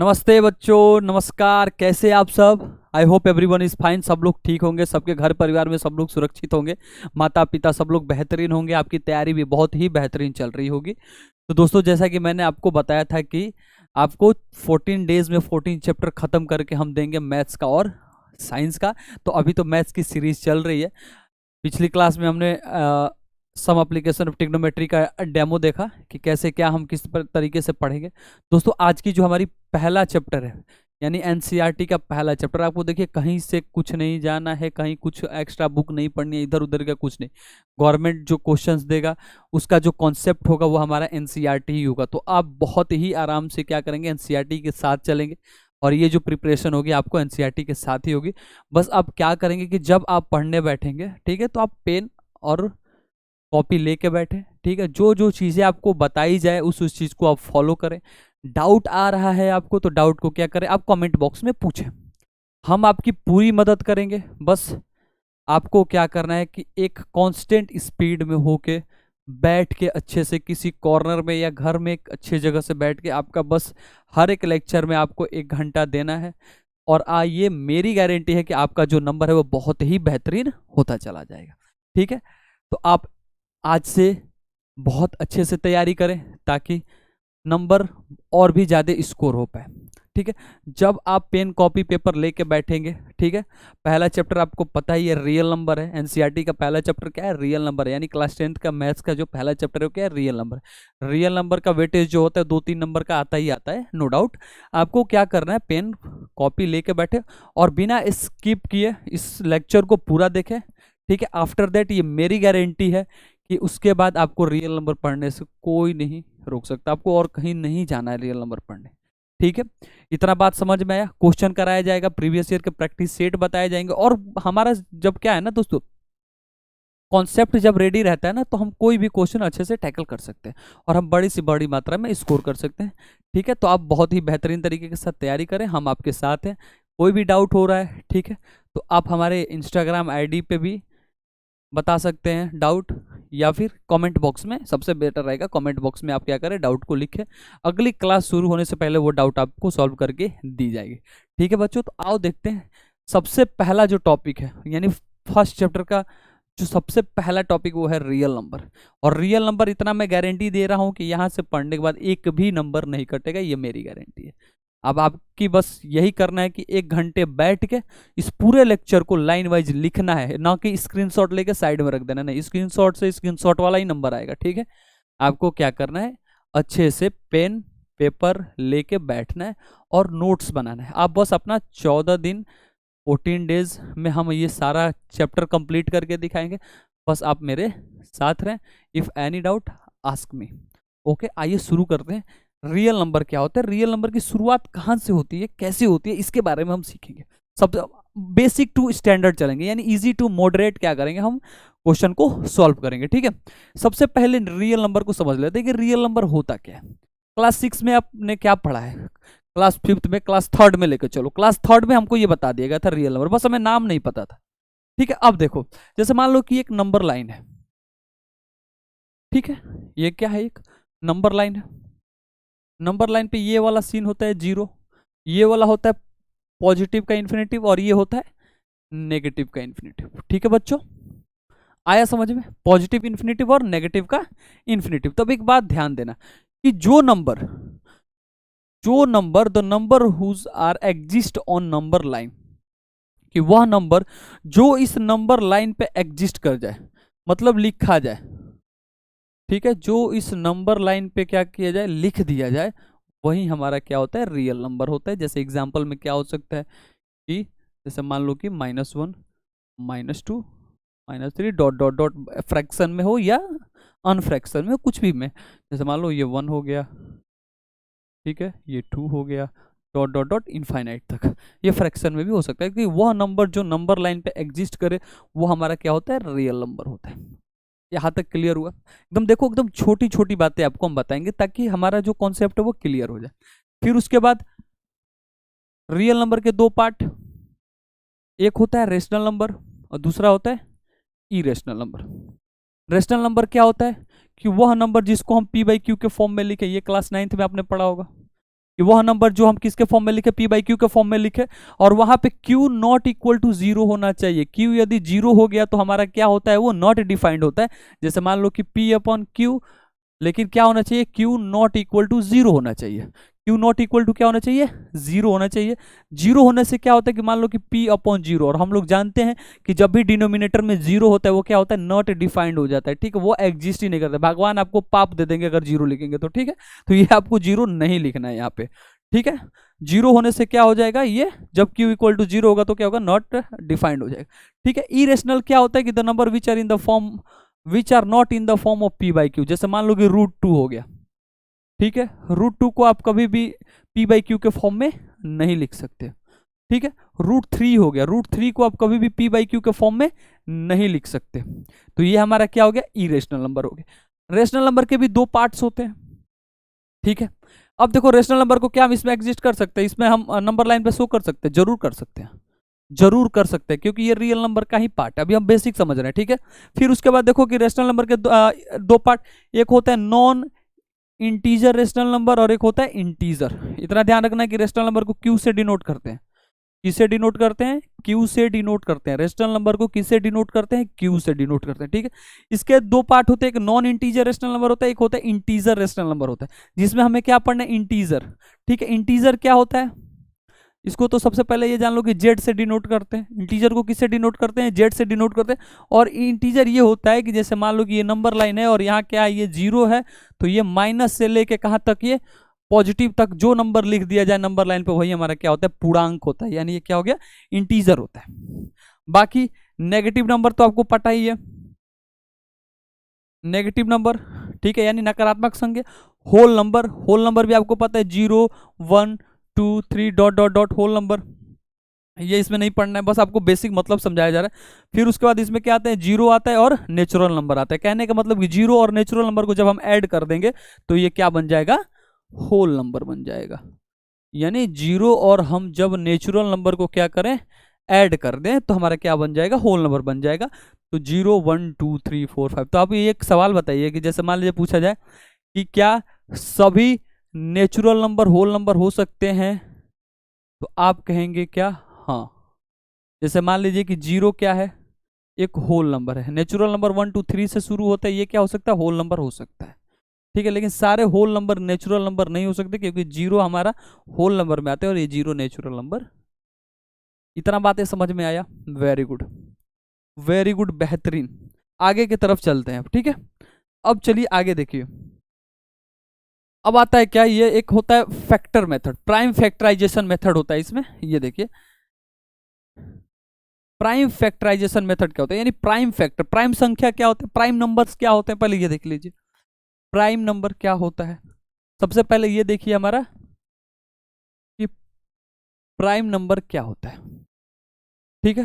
नमस्ते बच्चों, नमस्कार। कैसे आप सब? I hope everyone is fine. सब लोग ठीक होंगे, सबके घर परिवार में सब लोग सुरक्षित होंगे, माता पिता सब लोग बेहतरीन होंगे, आपकी तैयारी भी बहुत ही बेहतरीन चल रही होगी। तो दोस्तों, जैसा कि मैंने आपको बताया था कि आपको 14 डेज में 14 चैप्टर खत्म करके हम देंगे मैथ्स का और साइंस का। तो अभी तो मैथ्स की सीरीज चल रही है। पिछली क्लास में हमने सम एप्लीकेशन ऑफ ट्रिग्नोमेट्री का डेमो देखा कि कैसे क्या हम किस तरीके से पढ़ेंगे। दोस्तों, आज की जो हमारी पहला चैप्टर है यानी एनसीईआरटी का पहला चैप्टर, आपको देखिए कहीं से कुछ नहीं जाना है, कहीं कुछ एक्स्ट्रा बुक नहीं पढ़नी है, इधर उधर का कुछ नहीं। गवर्नमेंट जो क्वेश्चंस देगा उसका जो कॉन्सेप्ट होगा वो हमारा एनसीईआरटी ही होगा। तो आप बहुत ही आराम से क्या करेंगे, एनसीईआरटी के साथ चलेंगे और ये जो प्रिपरेशन होगी आपको एनसीईआरटी के साथ ही होगी। बस आप क्या करेंगे कि जब आप पढ़ने बैठेंगे, ठीक है, तो आप पेन और कॉपी लेके बैठे, ठीक है। जो जो चीज़ें आपको बताई जाए उस चीज़ को आप फॉलो करें। डाउट आ रहा है आपको तो डाउट को क्या करें, आप कमेंट बॉक्स में पूछें, हम आपकी पूरी मदद करेंगे। बस आपको क्या करना है कि एक कांस्टेंट स्पीड में होके बैठ के अच्छे से किसी कॉर्नर में या घर में एक अच्छी जगह से बैठ के आपका बस हर एक लेक्चर में आपको 1 घंटा देना है। और ये मेरी गारंटी है कि आपका जो नंबर है वो बहुत ही बेहतरीन होता चला जाएगा, ठीक है। तो आप आज से बहुत अच्छे से तैयारी करें ताकि नंबर और भी ज़्यादा स्कोर हो पाए, ठीक है। जब आप पेन कॉपी पेपर लेके बैठेंगे, ठीक है, पहला चैप्टर आपको पता ही है रियल नंबर है। एनसीईआरटी का पहला चैप्टर क्या है, रियल नंबर है। यानी क्लास 10th का मैथ्स का जो पहला चैप्टर है वो क्या है, रियल नंबर। रियल नंबर का वेटेज जो होता है 2-3 नंबर का आता ही आता है, नो डाउट। आपको क्या करना है, पेन कॉपी लेके बैठे और बिना स्किप किए इस लेक्चर को पूरा देखें, ठीक है। आफ्टर दैट ये मेरी गारंटी है कि उसके बाद आपको रियल नंबर पढ़ने से कोई नहीं रोक सकता, आपको और कहीं नहीं जाना है रियल नंबर पढ़ने, ठीक है। इतना बात समझ में आया। क्वेश्चन कराया जाएगा, प्रीवियस ईयर के प्रैक्टिस सेट बताए जाएंगे। और हमारा जब क्या है ना दोस्तों, कॉन्सेप्ट जब रेडी रहता है ना तो हम कोई भी क्वेश्चन अच्छे से टैकल कर सकते हैं और हम बड़ी से बड़ी मात्रा में स्कोर कर सकते हैं, ठीक है। तो आप बहुत ही बेहतरीन तरीके के साथ तैयारी करें, हम आपके साथ हैं। कोई भी डाउट हो रहा है, ठीक है, तो आप हमारे इंस्टाग्राम आईडी पे भी बता सकते हैं डाउट, या फिर कमेंट बॉक्स में सबसे बेटर रहेगा। कमेंट बॉक्स में आप क्या करें, डाउट को लिखें, अगली क्लास शुरू होने से पहले वो डाउट आपको सॉल्व करके दी जाएगी, ठीक है बच्चों। तो आओ देखते हैं सबसे पहला जो टॉपिक है, यानी फर्स्ट चैप्टर का जो सबसे पहला टॉपिक वो है रियल नंबर। और रियल नंबर इतना मैं गारंटी दे रहा हूं कि यहाँ से पढ़ने के बाद एक भी नंबर नहीं कटेगा, ये मेरी गारंटी है। अब आपकी बस यही करना है कि 1 घंटे बैठ के इस पूरे लेक्चर को लाइन वाइज लिखना है, ना कि स्क्रीनशॉट लेके साइड में रख देना। नहीं, स्क्रीनशॉट से स्क्रीनशॉट वाला ही नंबर आएगा, ठीक है। आपको क्या करना है, अच्छे से पेन पेपर लेके बैठना है और नोट्स बनाना है। आप बस अपना 14 दिन 14 डेज में हम ये सारा चैप्टर कंप्लीट करके दिखाएंगे। बस आप मेरे साथ रहें। If any doubt ask me. Okay, आइए शुरू करते हैं। रियल नंबर क्या होता है, रियल नंबर की शुरुआत कहाँ से होती है, कैसे होती है, इसके बारे में हम सीखेंगे। सब बेसिक टू स्टैंडर्ड चलेंगे, यानी इजी टू मॉडरेट क्या करेंगे, हम क्वेश्चन को सॉल्व करेंगे, ठीक है। सबसे पहले रियल नंबर को समझ लेते हैं कि रियल नंबर होता क्या है। क्लास 6 में आपने क्या पढ़ा है, क्लास 5th में, क्लास 3rd में लेकर चलो। क्लास 3rd में हमको ये बता दिया गया था रियल नंबर, बस हमें नाम नहीं पता था, ठीक है। अब देखो, जैसे मान लो कि एक नंबर लाइन है, ठीक है, ये क्या है, एक नंबर लाइन है। नंबर लाइन पे ये वाला सीन होता है 0, ये वाला होता है पॉजिटिव का इन्फिनेटिव और ये होता है नेगेटिव का इन्फिनेटिव, ठीक है बच्चों। आया समझ में, पॉजिटिव इन्फिनेटिव और नेगेटिव का इन्फिनेटिव। तब एक बात ध्यान देना कि जो number the number whose are exist on number line, कि वह नंबर जो इस नंबर लाइन पे एग्जिस्ट कर जाए, मतलब लिखा जाए, ठीक है, जो इस नंबर लाइन पे क्या किया जाए, लिख दिया जाए, वही हमारा क्या होता है, रियल नंबर होता है। जैसे एग्जांपल में क्या हो सकता है कि जैसे मान लो कि -1 -2 -3 डॉट डॉट डॉट, फ्रैक्शन में हो या अनफ्रैक्शन में हो, कुछ भी में। जैसे मान लो ये 1 हो गया, ठीक है, ये 2 हो गया, डॉट डॉट डॉट इनफाइनाइट तक। ये फ्रैक्शन में भी हो सकता है कि वह नंबर जो नंबर लाइन पे एग्जिस्ट करे वो हमारा क्या होता है, रियल नंबर होता है। यहाँ तक क्लियर हुआ? एकदम देखो, एकदम छोटी छोटी बातें आपको हम बताएंगे ताकि हमारा जो कॉन्सेप्ट है वो क्लियर हो जाए। फिर उसके बाद रियल नंबर के 2 पार्ट, एक होता है रेशनल नंबर और दूसरा होता है इरेशनल नंबर। रेशनल नंबर क्या होता है कि वह नंबर जिसको हम p/q के फॉर्म में लिखे, ये क्लास 9th में आपने पढ़ा होगा कि वह नंबर जो हम किसके फॉर्म में लिखे, पी बाई क्यू के फॉर्म में लिखे, और वहां पे Q not equal to zero होना चाहिए। क्यू यदि जीरो हो गया तो हमारा क्या होता है, वो नॉट डिफाइंड होता है। जैसे मान लो कि पी अपॉन क्यू, लेकिन क्या होना चाहिए, Q not equal to zero होना चाहिए। क्यू नॉट इक्वल टू क्या होना चाहिए, जीरो होना चाहिए। जीरो होने से क्या होता है कि मान लो कि पी अपॉन जीरो, और हम लोग जानते हैं कि जब भी डिनोमिनेटर में जीरो होता है वो क्या होता है, नॉट डिफाइंड हो जाता है। ठीक है, वो एग्जिस्ट ही नहीं करता। भगवान आपको पाप दे देंगे अगर जीरो लिखेंगे तो। ठीक है, तो ये आपको जीरो नहीं लिखना है यहाँ पे। ठीक है, जीरो होने से क्या हो जाएगा, ये जब क्यू इक्वल टू जीरो होगा तो क्या होगा, नॉट डिफाइंड हो जाएगा। ठीक है, इरेशनल क्या होता है कि the number which are in the form, which are not in the form of P by Q. जैसे मान लो कि रूट टू हो गया। ठीक है, रूट टू को आप कभी भी पी बाई क्यू के फॉर्म में नहीं लिख सकते। ठीक है, रूट थ्री हो गया, रूट थ्री को आप कभी भी पी बाई क्यू के फॉर्म में नहीं लिख सकते। तो ये हमारा क्या हो गया, इरेशनल नंबर हो गया। रेशनल नंबर के भी दो पार्ट्स होते हैं। ठीक है, अब देखो रेशनल नंबर को क्या हम इसमें एग्जिस्ट कर सकते हैं, इसमें हम नंबर लाइन पे शो कर सकते हैं, जरूर कर सकते हैं, जरूर कर सकते हैं, क्योंकि ये रियल नंबर का ही पार्ट है। अभी हम बेसिक समझ रहे हैं। ठीक है, फिर उसके बाद देखो कि रेशनल नंबर के दो पार्ट, एक होता है नॉन इंटीजर रेशनल नंबर और एक होता है इंटीजर। इतना ध्यान रखना है कि रेशनल नंबर को क्यू से डिनोट करते हैं। किससे डिनोट करते हैं, क्यू से डिनोट करते हैं। रेशनल नंबर को किससे डिनोट करते हैं, क्यू से डिनोट करते हैं। ठीक है, इसके दो पार्ट होते हैं, एक नॉन इंटीजर रेशनल नंबर होता है, एक होता है इंटीजर रेशनल नंबर होता है, जिसमें हमें क्या पढ़ना है, इंटीजर। ठीक है, इंटीजर क्या होता है, इसको तो सबसे पहले ये जान लो कि जेड से डिनोट करते हैं। इंटीजर को किससे डिनोट करते हैं, जेड से डिनोट करते हैं। और इंटीजर ये होता है कि जैसे मान लो कि ये नंबर लाइन है और यहाँ क्या है, ये जीरो है, तो ये माइनस से लेके कहाँ तक, ये पॉजिटिव तक जो नंबर लिख दिया जाए नंबर लाइन पे, वही हमारा क्या होता है, पूर्णांक होता है। यानी ये क्या हो गया, इंटीजर होता है। बाकी नेगेटिव नंबर तो आपको पता ही है, नेगेटिव नंबर। ठीक है, यानी नकारात्मक संख्या। होल नंबर, होल नंबर भी आपको पता है, 0 1 2 3 dot dot dot whole number. ये इसमें नहीं पढ़ना है, बस आपको बेसिक मतलब समझाया जा रहा है। फिर उसके बाद इसमें क्या आता है, जीरो आता है और नेचुरल नंबर आता है। कहने का मतलब कि जीरो और नेचुरल नंबर को जब हम ऐड कर देंगे तो ये क्या बन जाएगा, होल नंबर बन जाएगा। यानी जीरो और हम जब नेचुरल नंबर को क्या करें, ऐड कर दें, तो हमारा क्या बन जाएगा, होल नंबर बन जाएगा। तो 0 1 2 3 4 5। तो आप ये एक सवाल बताइए कि जैसे मान लीजिए पूछा जाए कि क्या सभी नेचुरल नंबर होल नंबर हो सकते हैं, तो आप कहेंगे क्या, हाँ। जैसे मान लीजिए कि 0 क्या है, एक होल नंबर है। नेचुरल नंबर 1 2 3 से शुरू होता है, ये क्या हो सकता है, होल नंबर हो सकता है। ठीक है, लेकिन सारे होल नंबर नेचुरल नंबर नहीं हो सकते, क्योंकि 0 हमारा होल नंबर में आते हैं और ये 0 नेचुरल नंबर। इतना बातें समझ में आया, वेरी गुड, वेरी गुड, बेहतरीन। आगे की तरफ चलते हैं। ठीक है, अब चलिए आगे देखिए। अब आता है क्या, ये एक होता है factor method, prime factorization method होता है इसमें। ये देखिए प्राइम फैक्टराइजेशन मेथड क्या होता है, यानी प्राइम फैक्टर, प्राइम संख्या क्या होते हैं, प्राइम नंबर्स क्या होते हैं, पहले ये देख लीजिए प्राइम नंबर क्या होता है। सबसे पहले ये देखिए हमारा कि प्राइम नंबर क्या होता है। ठीक है,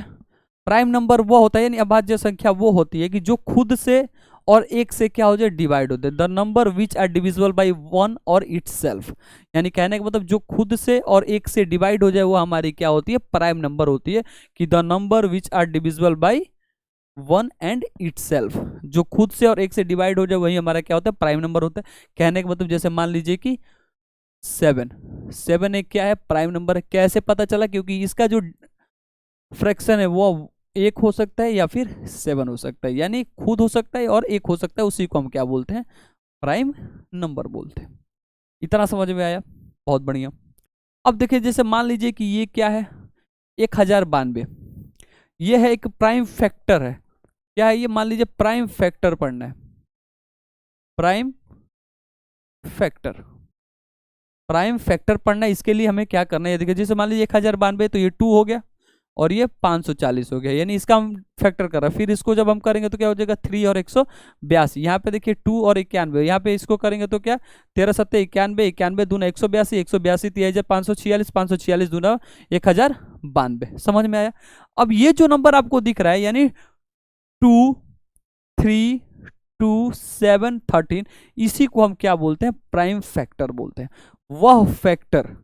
प्राइम नंबर वो होता है, यानी अभाज्य संख्या वो होती है कि जो खुद से और एक से क्या हो जाए, डिवाइड हो जाए। The number which are divisible by one और इटसेल्फ। यानी कहने का मतलब जो खुद से और एक से डिवाइड हो जाए वो हमारी क्या होती है, प्राइम नंबर होती है। कि the number which are divisible by one and itself, जो खुद से और एक से डिवाइड हो जाए वही हमारा क्या होता है, प्राइम नंबर होता है। कहने का मतलब जैसे मान लीजिए कि 7 एक क्या है, प्राइम नंबर है। कैसे पता चला, क्योंकि इसका जो फ्रैक्शन है वो एक हो सकता है या फिर 7 हो सकता है, यानी खुद हो सकता है और एक हो सकता है, उसी को हम क्या बोलते हैं, प्राइम नंबर बोलते हैं। इतना समझ में आया, बहुत बढ़िया। अब देखिए जैसे मान लीजिए कि ये क्या है, 1092, ये है एक प्राइम फैक्टर है। क्या है ये, मान लीजिए प्राइम फैक्टर पढ़ना है, प्राइम फैक्टर, प्राइम फैक्टर पढ़ना है। इसके लिए हमें क्या करना है, देखिए जैसे मान लीजिए 1092, तो ये 2 हो गया और ये 540 हो गया, यानी इसका हम फैक्टर कर रहे हैं। फिर इसको जब हम करेंगे तो क्या हो जाएगा, 3 और 182। यहाँ पे देखिए 2 और 91, यहाँ पे इसको करेंगे तो क्या, 13 7 91, 91 दूना 182, 182 3 546, 546 दूना 1092। समझ में आया। अब ये जो नंबर आपको दिख रहा है, यानी 2 3 2 7 13, इसी को हम क्या बोलते हैं, प्राइम फैक्टर बोलते हैं। वह फैक्टर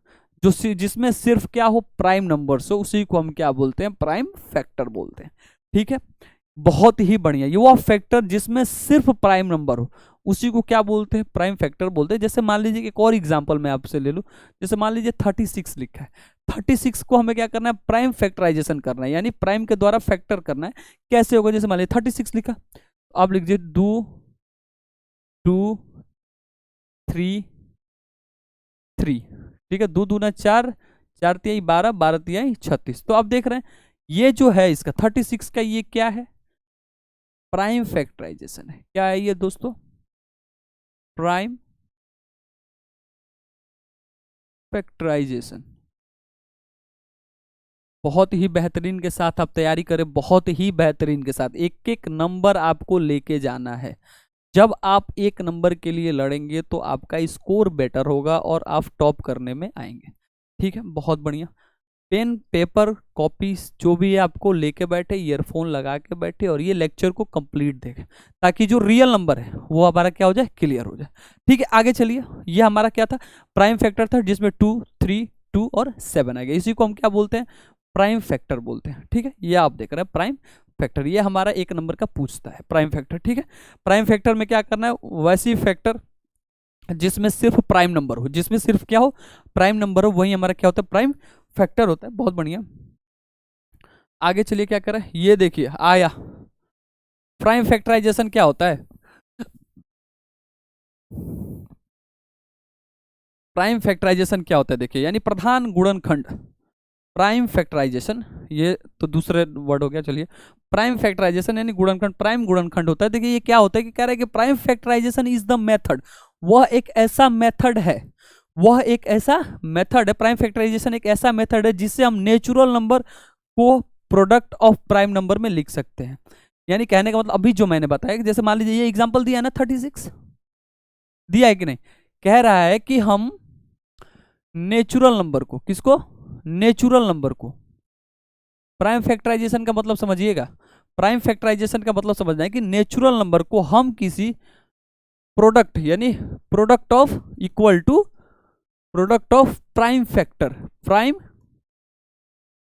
जो जिसमें सिर्फ क्या हो, प्राइम नंबर्स हो, उसी को हम क्या बोलते हैं, प्राइम फैक्टर बोलते हैं। ठीक है, बहुत ही बढ़िया। ये वो फैक्टर जिसमें सिर्फ प्राइम नंबर हो उसी को क्या बोलते हैं, प्राइम फैक्टर बोलते हैं। जैसे मान लीजिए एक और एग्जांपल मैं आपसे ले लूं, जैसे मान लीजिए 36 लिखा है, 36 को हमें क्या करना है, प्राइम फैक्टराइजेशन करना है, यानी प्राइम के द्वारा फैक्टर करना है। कैसे होगा, जैसे मान लीजिए 36 लिखा, आप लिख दीजिए 2 2 3 3, ठीक है, 2 दूना 4, 4 तिहाई 12, 12 तिहाई 36। तो आप देख रहे हैं ये जो है इसका 36 का ये क्या है, प्राइम फैक्टराइजेशन है। क्या है ये दोस्तों, प्राइम फैक्टराइजेशन। बहुत ही बेहतरीन के साथ आप तैयारी करें, बहुत ही बेहतरीन के साथ, एक एक नंबर आपको लेके जाना है। जब आप एक नंबर के लिए लड़ेंगे तो आपका स्कोर बेटर होगा और आप टॉप करने में आएंगे। ठीक है, बहुत बढ़िया। पेन पेपर कॉपी जो भी है आपको लेके बैठे, ईयरफोन लगा के बैठे और ये लेक्चर को कंप्लीट देखें, ताकि जो रियल नंबर है वो हमारा क्या हो जाए, क्लियर हो जाए। ठीक है, आगे चलिए। ये हमारा क्या था, प्राइम फैक्टर था, जिसमें 2 3 2 और 7 आ गया। इसी को हम क्या बोलते हैं, प्राइम फैक्टर बोलते हैं। ठीक है, ये आप देख रहे हैं प्राइम फैक्टर, ये हमारा एक नंबर का पूछता है प्राइम फैक्टर। ठीक है, प्राइम फैक्टर में क्या करना है, वैसी फैक्टर जिसमें सिर्फ प्राइम नंबर हो, जिसमें सिर्फ क्या हो, प्राइम नंबर हो, वही हमारा क्या होता है, प्राइम फैक्टर होता है। बहुत बढ़िया, आगे चलिए क्या करें, ये देखिए आया प्राइम फैक्टराइजेशन क्या होता है। प्राइम फैक्टराइजेशन क्या होता है, देखिए, यानी प्रधान गुणनखंड। प्राइम फैक्टराइजेशन, ये तो दूसरे वर्ड हो गया, चलिए। प्राइम फैक्टराइजेशन यानी गुणनखंड, प्राइम गुणनखंड होता है। देखिए ये क्या होता है कि कह रहा है कि prime factorization is the method, वह एक ऐसा मेथड है, वह एक ऐसा मेथड है, प्राइम फैक्टराइजेशन एक ऐसा मेथड है जिससे हम नेचुरल नंबर को प्रोडक्ट ऑफ प्राइम नंबर में लिख सकते हैं। यानी कहने का मतलब अभी जो मैंने बताया कि जैसे मान लीजिए ये एग्जांपल दिया है ना, 36 दिया है कि नहीं, कह रहा है कि हम नेचुरल नंबर को, किसको, नेचुरल नंबर को, प्राइम फैक्टराइजेशन का मतलब समझिएगा, प्राइम फैक्टराइजेशन का मतलब समझना है कि नेचुरल नंबर को हम किसी प्रोडक्ट, यानी product of equal to product of prime factor, prime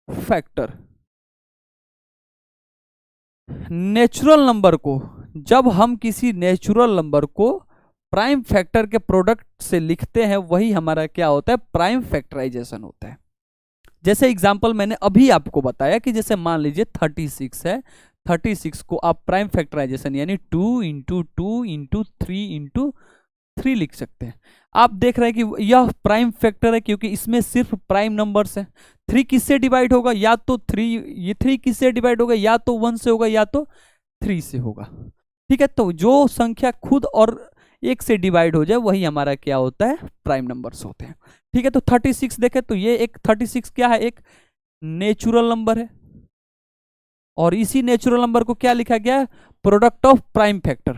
factor, natural number को, जब हम किसी नेचुरल नंबर को प्राइम फैक्टर के प्रोडक्ट से लिखते हैं, वही हमारा क्या होता है, प्राइम फैक्टराइजेशन होता है। जैसे एग्जांपल मैंने अभी आपको बताया कि जैसे मान लीजिए 36 है, 36 को आप प्राइम फैक्टराइजेशन यानी 2 इंटू 2 इंटू 3 इंटू 3 लिख सकते हैं। आप देख रहे हैं कि यह प्राइम फैक्टर है क्योंकि इसमें सिर्फ प्राइम नंबर्स है। 3 किससे डिवाइड होगा, या तो 3, ये 3 किससे डिवाइड होगा, या तो 1 से होगा या तो 3 से होगा। ठीक है, तो जो संख्या खुद और 1 से डिवाइड हो जाए वही हमारा क्या होता है, प्राइम नंबर्स होते हैं। ठीक है, तो 36 देखें तो ये एक 36 क्या है, एक नेचुरल नंबर है, और इसी नेचुरल नंबर को क्या लिखा गया है, product of prime factor,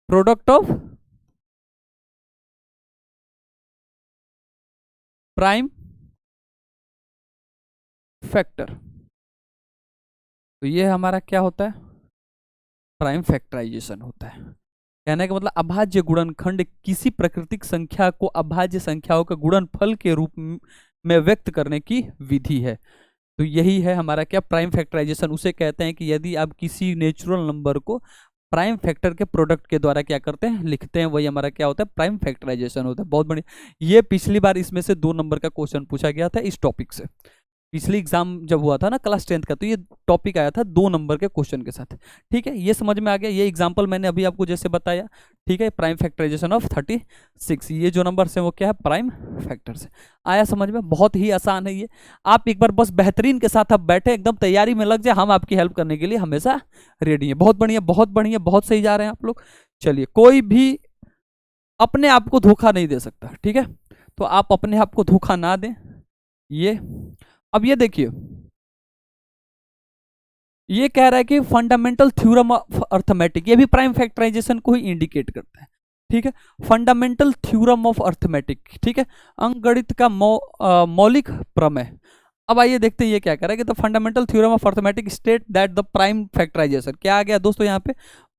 product of prime factor. तो ये हमारा क्या होता है, प्राइम फैक्टराइजेशन होता है। कहने का मतलब अभाज्य गुणनखंड किसी प्राकृतिक संख्या को अभाज्य संख्याओं के गुणनफल के रूप में व्यक्त करने की विधि है। तो यही है हमारा क्या, प्राइम फैक्टराइजेशन। उसे कहते हैं कि यदि आप किसी नेचुरल नंबर को प्राइम फैक्टर के प्रोडक्ट के द्वारा क्या करते हैं, लिखते हैं, वही हमारा क्या होता है, प्राइम फैक्टराइजेशन होता है। बहुत बढ़िया, ये पिछली बार इसमें से 2 नंबर का क्वेश्चन पूछा गया था इस टॉपिक से। पिछली एग्जाम जब हुआ था ना क्लास 10th का, तो ये टॉपिक आया था 2 नंबर के क्वेश्चन के साथ। ठीक है, ये समझ में आ गया, ये एग्जांपल मैंने अभी आपको जैसे बताया। ठीक है, प्राइम फैक्टराइजेशन ऑफ 36, ये जो नंबर है वो क्या है, प्राइम फैक्टर से। आया समझ में, बहुत ही आसान है ये। आप एक बार बस बेहतरीन के साथ आप बैठे एकदम तैयारी में लग जाए, हम आपकी हेल्प करने के लिए हमेशा रेडी है। बहुत बढ़िया, बहुत बढ़िया, बहुत सही जा रहे हैं आप लोग। चलिए, कोई भी अपने आप को धोखा नहीं दे सकता। ठीक है, तो आप अपने आप को धोखा ना दें। ये अब ये देखिए, ये कह रहा है कि फंडामेंटल थ्योरम ऑफ अर्थमेटिक, ये भी प्राइम फैक्टराइजेशन को ही इंडिकेट करता है। ठीक है, फंडामेंटल थ्योरम ऑफ अर्थमेटिक, ठीक है, अंकगणित का मौलिक प्रमेय। अब आइए देखते हैं ये क्या कह रहा है कि the fundamental theorem of arithmetic state that the prime factorization, क्या आ गया दोस्तों यहाँ पे,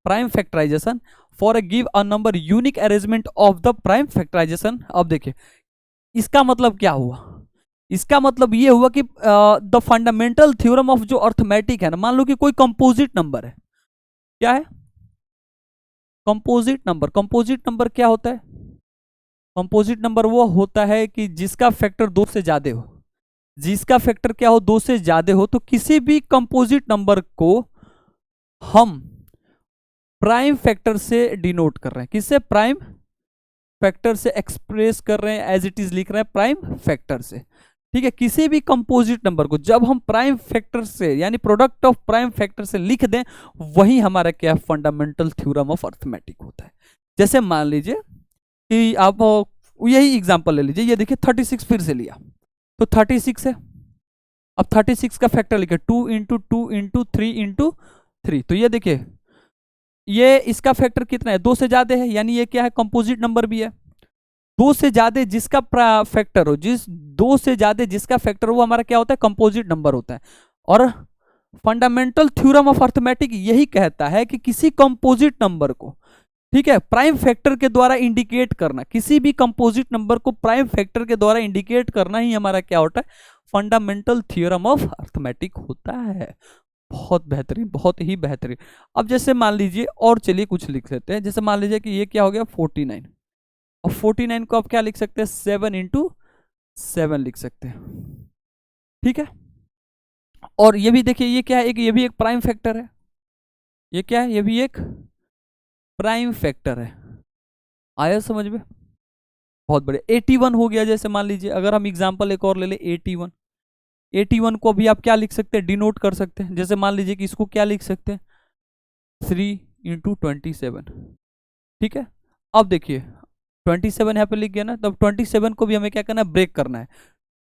prime factorization for a give a number unique arrangement of the prime factorization. अब देखिए इसका मतलब क्या हुआ, इसका मतलब ये हुआ कि द फंडामेंटल थ्योरम ऑफ जो अर्थमेटिक है ना, मान लो कि कोई कंपोजिट नंबर है, क्या है, कंपोजिट नंबर क्या होता है? कंपोजिट नंबर वो होता है कि जिसका फैक्टर 2 से ज्यादा हो, जिसका फैक्टर क्या हो, 2 से ज्यादा हो। तो किसी भी कंपोजिट नंबर को हम प्राइम फैक्टर से डिनोट कर रहे हैं। किससे? प्राइम फैक्टर से एक्सप्रेस कर रहे हैं, एज इट इज लिख रहे हैं प्राइम फैक्टर से। ठीक है, किसी भी कंपोजिट नंबर को जब हम प्राइम फैक्टर से यानी प्रोडक्ट ऑफ प्राइम फैक्टर से लिख दें, वही हमारा क्या फंडामेंटल थ्योरम ऑफ अर्थमेटिक होता है। जैसे मान लीजिए कि आप यही एग्जांपल ले लीजिए, ये देखिए 36 फिर से लिया, तो 36 है। अब 36 का फैक्टर लिखे 2 इंटू 2 इंटू 3 इंटू 3, तो ये देखिए ये इसका फैक्टर कितना है? 2 से ज्यादा है, यानी ये क्या है? कंपोजिट नंबर भी है। 2 से ज्यादा जिसका फैक्टर हो, 2 से ज्यादा जिसका फैक्टर हो, वो हमारा क्या होता है? कंपोजिट नंबर होता है। और फंडामेंटल थ्योरम ऑफ अर्थमेटिक यही कहता है कि किसी कंपोजिट नंबर को, ठीक है, प्राइम फैक्टर के द्वारा इंडिकेट करना, किसी भी कंपोजिट नंबर को प्राइम फैक्टर के द्वारा इंडिकेट करना ही हमारा क्या होता है? फंडामेंटल थ्योरम ऑफ अर्थमेटिक होता है। बहुत बेहतरीन, बहुत ही बेहतरीन। अब जैसे मान लीजिए, और चलिए कुछ लिख लेते हैं। जैसे मान लीजिए कि ये क्या हो गया? 49। और 49 को आप क्या लिख सकते हैं? 7 इंटू 7 लिख सकते हैं। ठीक है, और ये भी देखिए ये क्या है? ये भी एक प्राइम फैक्टर है। ये क्या है? ये भी एक प्राइम फैक्टर है। आया समझ में? बहुत बढ़िया। 81 हो गया। जैसे मान लीजिए अगर हम एग्जांपल एक और ले लें, 81। 81 को भी आप क्या लिख सकते हैं? डिनोट कर सकते हैं। जैसे मान लीजिए कि इसको क्या लिख सकते हैं? 3 इंटू 27। ठीक है, अब देखिए 27 यहाँ पे लिख गया ना, तब 27 को भी हमें क्या करना है? ब्रेक करना है।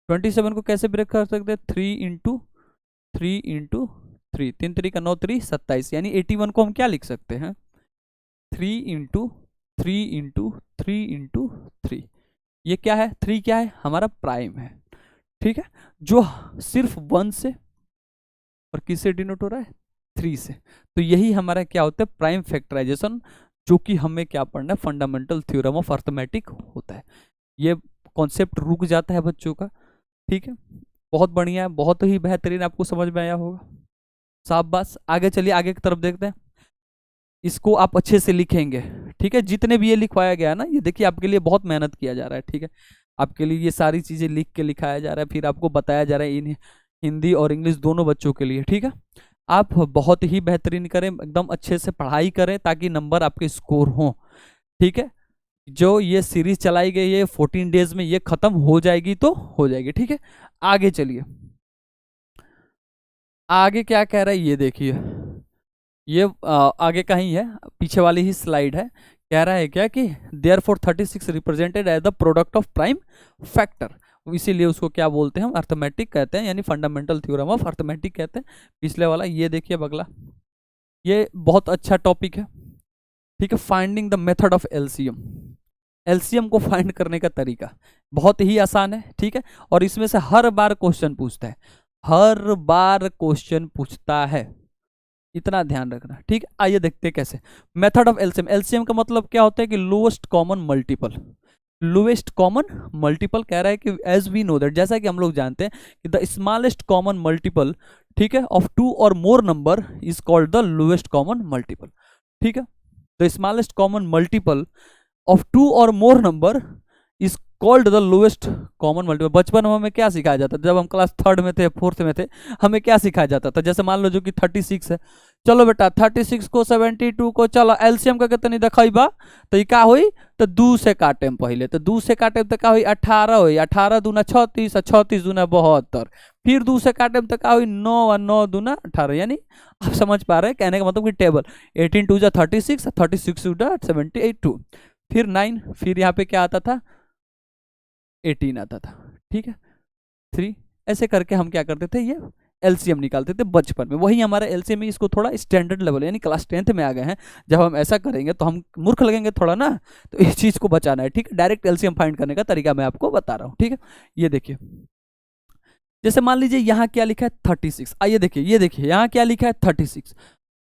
27 को कैसे ब्रेक कर सकते हैं? 3 इंटू 3 इंटू 3, 3 3 का 9, 3 27, यानी 81 को हम क्या लिख सकते हैं? 3 इंटू 3 इंटू 3 इंटू 3। ये क्या है? 3 क्या है? हमारा प्राइम है। ठीक है, जो सिर्फ 1 से और किससे डिनोट हो रहा है? 3 से। तो यही हमारा क्या होता है? प्राइम फैक्टराइजेशन, जो कि हमें क्या पढ़ना है? फंडामेंटल थ्योरम ऑफ अर्थमेटिक होता है। ये कॉन्सेप्ट रुक जाता है बच्चों का। ठीक है, बहुत बढ़िया है, बहुत ही बेहतरीन, आपको समझ में आया होगा। शाबाश। आगे चलिए, आगे की तरफ देखते हैं। इसको आप अच्छे से लिखेंगे। ठीक है, जितने भी ये लिखवाया गया ना, ये देखिए आपके लिए बहुत मेहनत किया जा रहा है। ठीक है, आपके लिए ये सारी चीजें लिख के लिखाया जा रहा है, फिर आपको बताया जा रहा है इन हिंदी और इंग्लिश दोनों बच्चों के लिए। ठीक है, आप बहुत ही बेहतरीन करें, एकदम अच्छे से पढ़ाई करें ताकि नंबर आपके स्कोर हों। ठीक है, जो ये सीरीज चलाई गई है 14 डेज में, ये खत्म हो जाएगी तो हो जाएगी। ठीक है, आगे चलिए, आगे क्या कह रहा है ये देखिए। ये आगे का ही है, पीछे वाली ही स्लाइड है। कह रहा है क्या कि therefore 36 represented as the product of prime factor, इसीलिए उसको क्या बोलते हैं? हम अर्थमेटिक कहते हैं, यानी फंडामेंटल थ्योरम ऑफ अर्थमेटिक कहते हैं। पिछले वाला ये देखिए अगला, ये बहुत अच्छा टॉपिक है। ठीक है, finding the method of LCM. LCM को फाइंड करने का तरीका बहुत ही आसान है। ठीक है, और इसमें से हर बार क्वेश्चन पूछता है, हर बार क्वेश्चन पूछता है, इतना ध्यान रखना। ठीक है, आइए देखते हैं कैसे। Method of LCM. एलसीएम का मतलब क्या होता है? कि lowest common multiple. Lowest common multiple कह रहा है कि एज वी नो दैट, जैसा कि हम लोग जानते हैं कि द स्मॉलेस्ट कॉमन मल्टीपल, ठीक है, ऑफ 2 और मोर number is called the lowest common multiple. ठीक है, the smallest common multiple of 2 और मोर number is called the lowest common multiple. बचपन में हमें क्या सिखाया जाता था? जब हम क्लास 3rd में थे, 4th में थे, हमें क्या सिखाया जाता था? जैसे मान लो जो कि 36 है, चलो बेटा 36 को 72 को चलो एलसीएम का कितनी दिखाई बा, तो ये क्या हुई? तो 2 से काटे पहले, तो 2 से काटे तो क्या हुई? 18 हुई, 18 दूना 36, 36 दूना 72, फिर 2 से काटे तो क्या हुई? 9 और 9 दूना 18। यानी आप समझ पा रहे हैं कहने का मतलब कि टेबल 18 2 जा 36, 36 2 जा 78, फिर 9, फिर यहाँ पे क्या आता था? 18 आता था। ठीक है, 3, ऐसे करके हम क्या करते थे? ये एलसीएम निकालते थे बचपन में। वही हमारा एलसीएम है, इसको थोड़ा स्टैंडर्ड लेवल यानी क्लास 10th में आ गए हैं। जब हम ऐसा करेंगे तो हम मूर्ख लगेंगे थोड़ा ना, तो इस चीज को बचाना है। ठीक है, डायरेक्ट एलसीएम फाइंड करने का तरीका मैं आपको बता रहा हूँ। ठीक है, ये देखिए, जैसे मान लीजिए यहाँ क्या लिखा है? 36। आइए देखिए, ये देखिए यहाँ क्या लिखा है? 36।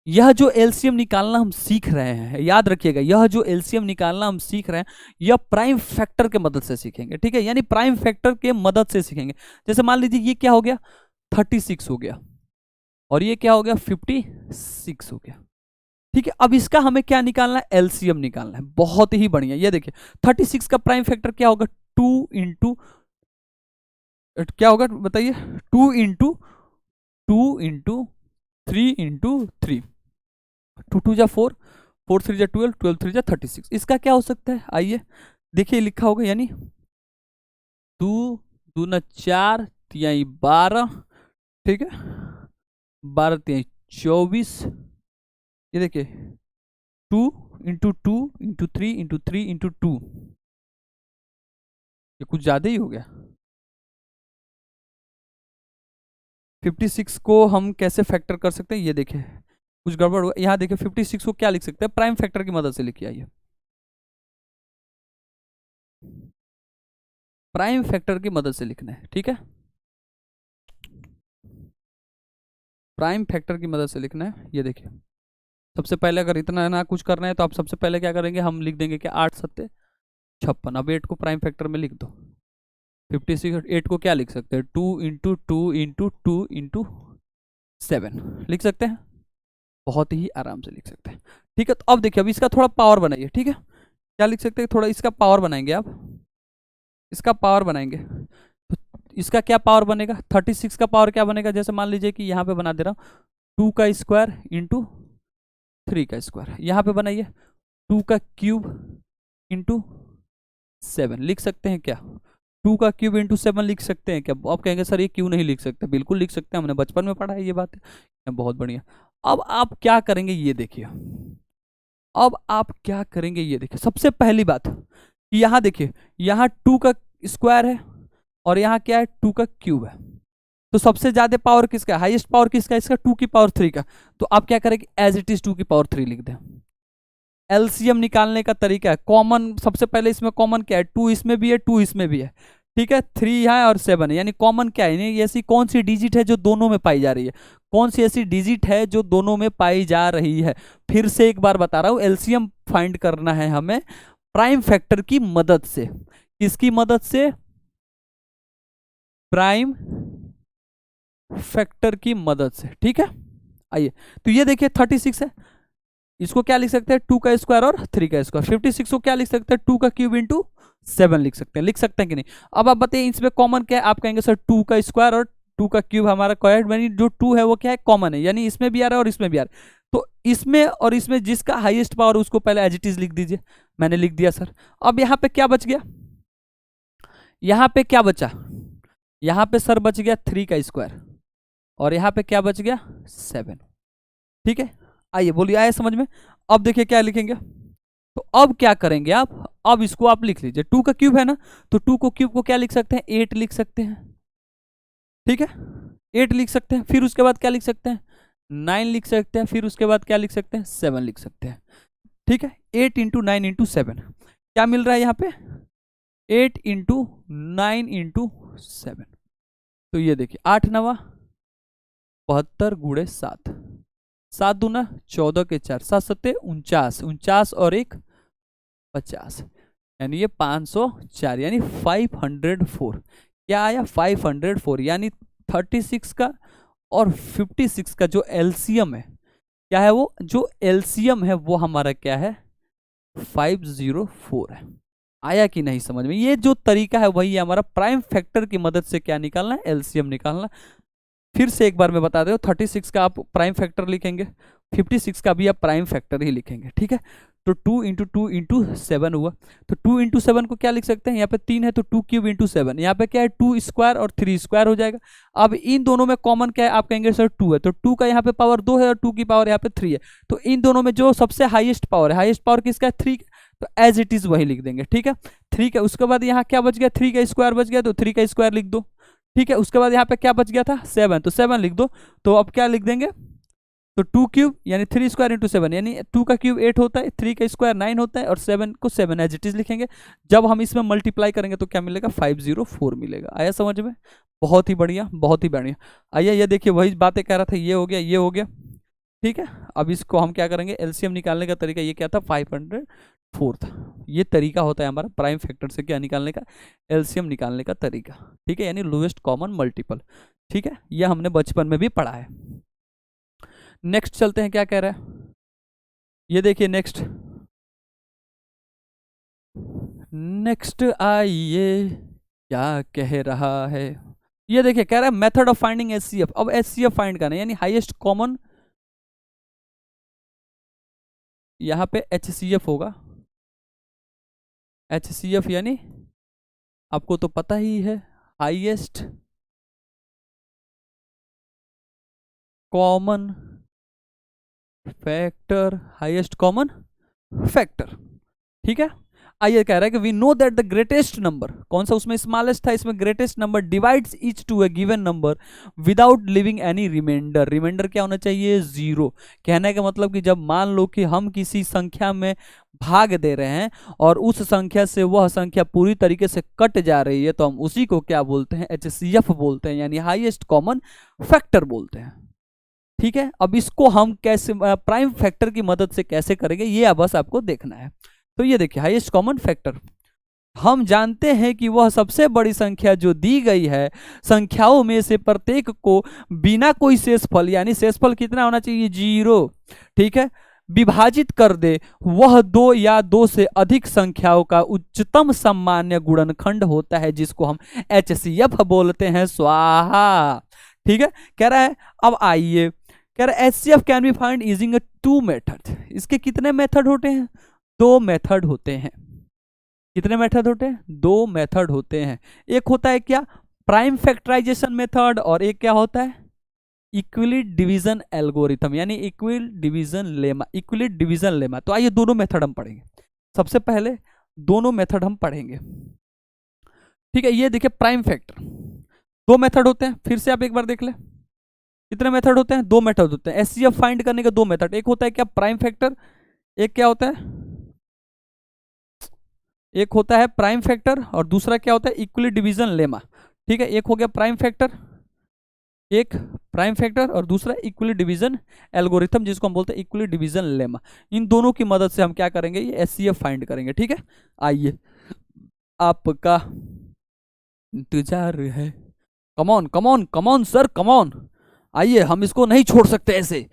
यह जो एलसीएम निकालना हम सीख रहे हैं, याद रखिएगा, यह जो एलसीएम निकालना हम सीख रहे हैं, यह प्राइम फैक्टर के मदद से सीखेंगे। ठीक है, यानी प्राइम फैक्टर के मदद से सीखेंगे। जैसे मान लीजिए ये क्या हो गया? 36 हो गया, और ये क्या हो गया? 56 हो गया। ठीक है, अब इसका हमें क्या निकालना है, एलसीएम निकालना है। बहुत ही बढ़िया, ये देखिए 36 का प्राइम फैक्टर क्या होगा, 2 इंटू क्या होगा बताइए, 2 इंटू 3 इंटू 3, 2 2 जा 4, 4 3 जा 12, 12 3 जा 36। इसका क्या हो सकता है, आइए देखिए लिखा होगा, यानी 2 2 ना 4, 3 12, ठीक है, 12 3 24, ये देखिए 2 इंटू 3 इंटू 3 इंटू 2, ये कुछ ज्यादा ही हो गया। 56 को हम कैसे फैक्टर कर सकते हैं, ये देखिए कुछ गड़बड़ हुआ यहाँ, देखिए 56 को क्या लिख सकते हैं, प्राइम फैक्टर की मदद से लिखिए। आइए प्राइम फैक्टर की मदद से लिखना है, ठीक है, प्राइम फैक्टर की मदद से लिखना है। ये देखिए सबसे पहले अगर इतना ना कुछ करना है तो आप सबसे पहले क्या करेंगे, हम लिख देंगे कि 8 7 56। अब 8 को प्राइम फैक्टर में लिख दो। 56 8 को क्या लिख सकते हैं, 2 इंटू 2 इंटू 2 इंटू 7 लिख सकते हैं, बहुत ही आराम से लिख सकते हैं। ठीक है, तो अब देखिए, अब इसका थोड़ा पावर बनाइए। ठीक है, क्या लिख सकते हैं, थोड़ा इसका पावर बनाएंगे आप, इसका पावर बनाएंगे तो इसका क्या पावर बनेगा, 36 का पावर क्या बनेगा, जैसे मान लीजिए कि यहाँ पे बना दे रहा हूँ 2 का स्क्वायर इंटू 3 का स्क्वायर, यहाँ पे बनाइए 2 का क्यूब इंटू 7 लिख सकते हैं क्या, 2 का क्यूब इंटू 7 लिख सकते हैं क्या। आप कहेंगे सर ये क्यों नहीं लिख सकते, बिल्कुल लिख सकते हैं, हमने बचपन में पढ़ा है ये बात है। बहुत बढ़िया। अब आप क्या करेंगे ये देखिए, अब आप क्या करेंगे ये देखिए, सबसे पहली बात यहाँ देखिए, यहाँ 2 का स्क्वायर है और यहाँ क्या है 2 का क्यूब है, तो सबसे ज्यादा पावर किसका, हाईएस्ट पावर किसका, इसका 2 की पावर 3 का। तो आप क्या करेंगे, एज इट इज 2 की पावर 3 लिख दें। एलसीएम निकालने का तरीका है, कॉमन सबसे पहले इसमें कॉमन क्या है, 2 इसमें भी है 2 इसमें भी है, ठीक है, 3 है और 7 है, यानी कॉमन क्या है, ये ऐसी कौन सी डिजिट है जो दोनों में पाई जा रही है, कौन सी ऐसी डिजिट है जो दोनों में पाई जा रही है। फिर से एक बार बता रहा हूं, एलसीएम फाइंड करना है हमें प्राइम फैक्टर की मदद से। किसकी मदद से, प्राइम फैक्टर की मदद से। ठीक है, आइए तो ये देखिए 36 है, इसको क्या लिख सकते हैं, 2 का स्क्वायर और 3 का स्क्वायर। 56 को क्या लिख सकते हैं, 2 का क्यूब इंटू 7 लिख सकते हैं, लिख सकते हैं कि नहीं। अब आप बताइए इसमें कॉमन क्या है, आप कहेंगे सर 2 का स्क्वायर और 2 का क्यूब हमारा क्वायर, यानी जो 2 है वो क्या है, कॉमन है, यानी इसमें भी आ रहा है और इसमें भी आ रहा है, तो इसमें और इसमें जिसका हाईएस्ट पावर उसको पहले एज इट इज लिख दीजिए। मैंने लिख दिया सर। अब यहाँ पे क्या बच गया, यहाँ पे क्या बचा, यहाँ पे सर बच गया 3 का स्क्वायर और यहाँ पे क्या बच गया 7। ठीक है, आइए बोलिए आया समझ में। अब देखिए क्या लिखेंगे, तो अब क्या करेंगे आप, अब इसको आप लिख लीजिए, 2 का क्यूब है ना, तो 2 को क्यूब को क्या लिख सकते हैं, 8 लिख सकते हैं। ठीक है, 8 लिख सकते हैं, फिर उसके बाद क्या लिख सकते हैं, 9 लिख सकते हैं, फिर उसके बाद क्या लिख सकते हैं, 7 लिख सकते हैं। ठीक है, 8 इंटू 9 इंटू 7 क्या मिल रहा है यहाँ पे, 8 इंटू 9 इंटू 7। तो ये देखिए 8 9 72 गुणे 7, 7 दूना 14 के 4, 7 7 49, 49 और 1 50, यानी ये 504, यानी 504 क्या आया, 504, यानी 36 का और 56 का जो एलसीएम है, क्या है वो, जो एलसीएम है वो हमारा क्या है, 504 है। आया कि नहीं समझ में, ये जो तरीका है वही है हमारा प्राइम फैक्टर की मदद से क्या निकालना है, एलसीएम निकालना। फिर से एक बार मैं बता दे, 36 का आप प्राइम फैक्टर लिखेंगे, 56 का भी आप प्राइम फैक्टर ही लिखेंगे। ठीक है, तो 2 इंटू 2 इंटू 7 हुआ, तो 2 इंटू 7 को क्या लिख सकते हैं, यहाँ पे 3 है तो 2 क्यूब इंटू 7, यहाँ पे क्या है 2 स्क्वायर और 3 स्क्वायर हो जाएगा। अब इन दोनों में कॉमन क्या है, आप कहेंगे सर 2 है, तो 2 का यहाँ पे पावर 2 है और 2 की पावर यहाँ पे 3 है, तो इन दोनों में जो सबसे हाईएस्ट पावर है, हाईएस्ट पावर किसका है 3, तो एज इट इज वही लिख देंगे। ठीक है, 3 का, उसके बाद यहाँ क्या बच गया, 3 का स्क्वायर बच गया, तो 3 का स्क्वायर लिख दो। ठीक है, उसके बाद यहाँ पे क्या बच गया था 7, तो 7 लिख दो। तो अब क्या लिख देंगे, तो 2 क्यूब यानी 3 स्क्वायर इंटू 7, यानी 2 का क्यूब 8 होता है, 3 का स्क्वायर 9 होता है और 7 को 7 एज इट इज लिखेंगे। जब हम इसमें मल्टीप्लाई करेंगे तो क्या मिलेगा, 504 मिलेगा। आया समझ में, बहुत ही बढ़िया, बहुत ही बढ़िया। आइए ये देखिए वही बातें कह रहा था, ये हो गया, ये हो गया। ठीक है, अब इसको हम क्या करेंगे, एलसीएम निकालने का तरीका ये क्या था, 504 था। ये तरीका होता है हमारा प्राइम फैक्टर से क्या निकालने का, एलसीएम निकालने का तरीका। ठीक है, यानी लोएस्ट कॉमन मल्टीपल। ठीक है, यह हमने बचपन में भी पढ़ा है। नेक्स्ट चलते हैं, क्या कह रहा है, ये देखिए नेक्स्ट, नेक्स्ट आइए क्या कह रहा है। ये देखिए कह रहा है मेथड ऑफ फाइंडिंग एचसीएफ। अब एचसीएफ फाइंड करना है यानी हाईएस्ट कॉमन, यहां पे एचसीएफ होगा। एचसीएफ यानी आपको तो पता ही है, highest common factor, highest common factor. ठीक है। आइए कह रहा है कि we know that the greatest number, कौन सा उसमें स्मॉलेस्ट था, इसमें greatest number divides each to a given number without leaving any remainder. Remainder क्या होना चाहिए, जीरो। कहने का मतलब कि जब मान लो कि हम किसी संख्या में भाग दे रहे हैं और उस संख्या से वह संख्या पूरी तरीके से कट जा रही है, तो हम उसी को क्या बोलते हैं, एचसीएफ बोलते हैं, यानी हाईएस्ट कॉमन फैक्टर बोलते हैं। ठीक है। अब इसको हम कैसे प्राइम फैक्टर की मदद से कैसे करेंगे, ये बस आपको देखना है। तो ये देखिए हाईएस्ट कॉमन फैक्टर, हम जानते हैं कि वह सबसे बड़ी संख्या जो दी गई है, संख्याओं में से प्रत्येक को बिना कोई शेषफल, यानी शेषफल कितना होना चाहिए, जीरो। ठीक है। विभाजित कर दे, वह दो या दो से अधिक संख्याओं का उच्चतम सामान्य गुणनखंड होता है, जिसको हम एचसीएफ बोलते हैं। स्वाहा। ठीक है। कह रहा है अब आइए, कह रहा है HCF can be find using two method. इसके कितने मेथड होते हैं, दो मेथड होते हैं। कितने मेथड होते हैं, दो मेथड होते हैं। एक होता है क्या, प्राइम फैक्टराइजेशन मेथड, और एक क्या होता है, इक्विलिड डिवीजन एल्गोरिथम, यानी equal division lemma, इक्विलिड division lemma. तो आइए दोनों मेथड हम पढ़ेंगे। सबसे पहले दोनों मेथड हम पढ़ेंगे। ठीक है। ये देखिए प्राइम फैक्टर, दो मेथड होते हैं। फिर से आप एक बार देख ले, कितने मेथड होते हैं, दो मेथड होते हैं। एचसीएफ फाइंड करने के दो मेथड, एक होता है क्या, प्राइम फैक्टर, एक क्या होता है, एक होता है प्राइम फैक्टर और दूसरा क्या होता है, इक्विलिड डिवीजन लेमा। ठीक है। एक हो गया प्राइम फैक्टर, एक प्राइम फैक्टर और दूसरा इक्विलिड डिवीजन एल्गोरिथम, जिसको हम बोलते हैं इक्विलिड डिवीजन लेमा। इन दोनों की मदद से हम क्या करेंगे, ये एचसीएफ फाइंड करेंगे। ठीक है। आइए, आपका इंतजार है। Come on come on come on sir, come on, आइए, हम इसको नहीं छोड़ सकते ऐसे।